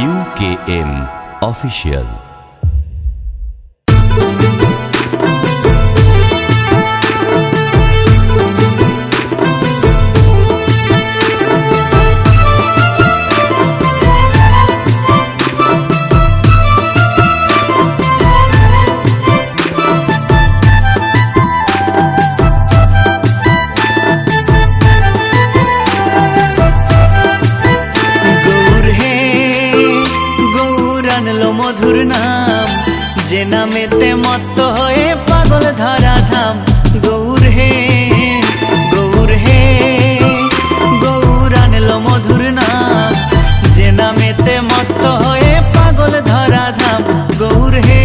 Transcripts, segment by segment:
UKM Official। মধুর নাম যে নামেতে মত্ত হয়ে পাগল ধরা ধাম। গৌর হে গৌর হে গৌর আনলো মধুর নাম যে নামেতে মত্ত হয়ে পাগল ধরা ধাম। গৌর হে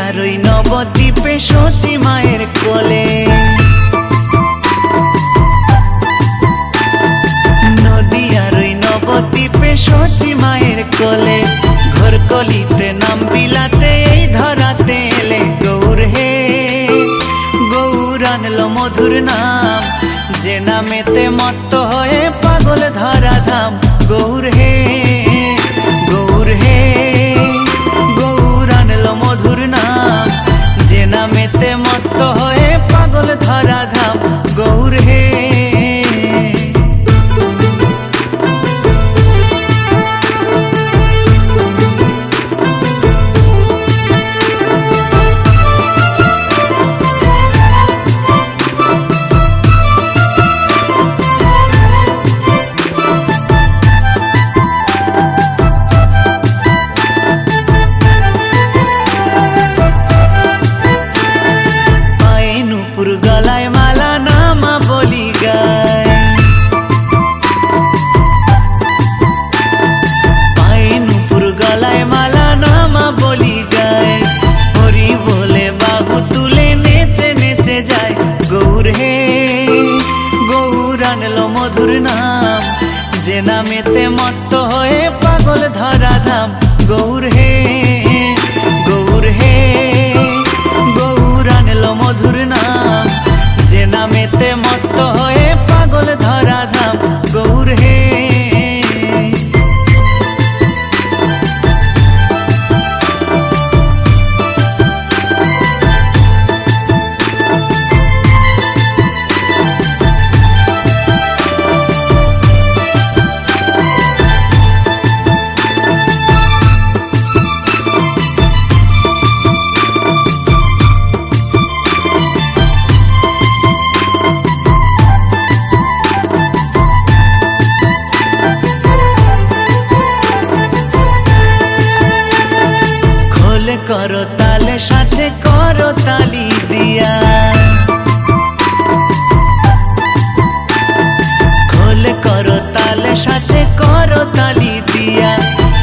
আর ওই নবদ্বীপে সচি মায়ের কোলে, নদী আর ওই নবদ্বীপে সচি মায়ের কোলে, ঘোর কলিতে নাম বিলাতে এই ধরাতে এলে। গৌর হে গৌর আনলো মধুর নাম যে নামেতে মত্ত হয়ে পাগল ধরা ধাম। গৌর হে গৌর হে গৌর আনলো মধুর নাম যে নামেতে মত্ত হয়ে পাগল ধরা ধাম। গৌর হে গলায় মালা নামা বলি গায়, পায়ে নুপুর গলায় মালা নামা বলি গায়, হরি বলে বাবু তুলে নেচে নেচে যায়। গৌর হে গৌর আনলো মধুর নাম যে নামেতে মত্ত হয়ে পাগল ধরা ধাম। গৌর হে গৌর হে গৌর আনলো মধুর নাম যে নামেতে মত্ত হয়ে পাগল ধরা ধাম। গৌর হে করো তালে সাথে করো তালি দিয়া, খোলে করো তালে সাথে করো তালি দিয়া,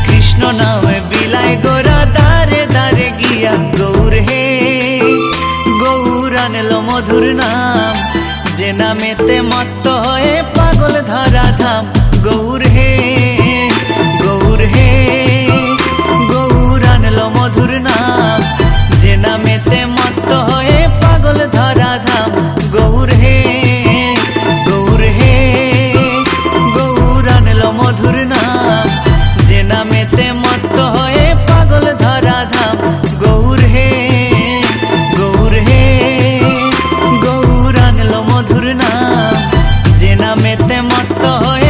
কৃষ্ণ নামে বিলাই গোরা দারে দারে গিয়া। গৌর হে গৌর আনলো মধুর নাম যে নামেতে মত্ত হয়ে পাগল ধরা ধাম। গৌর হে গৌর হে গৌর আনলো মধুর নাম যে নামেতে মত্ত হয়ে পাগল ধরা ধাম। গৌর হে গৌর হে গৌর আনলো মধুর নাম যে নামেতে মত্ত হয়ে পাগল ধরা ধাম। গৌর হে গৌর হে গৌর আনলো মধুর নাম যে নামেতে মত্ত হয়ে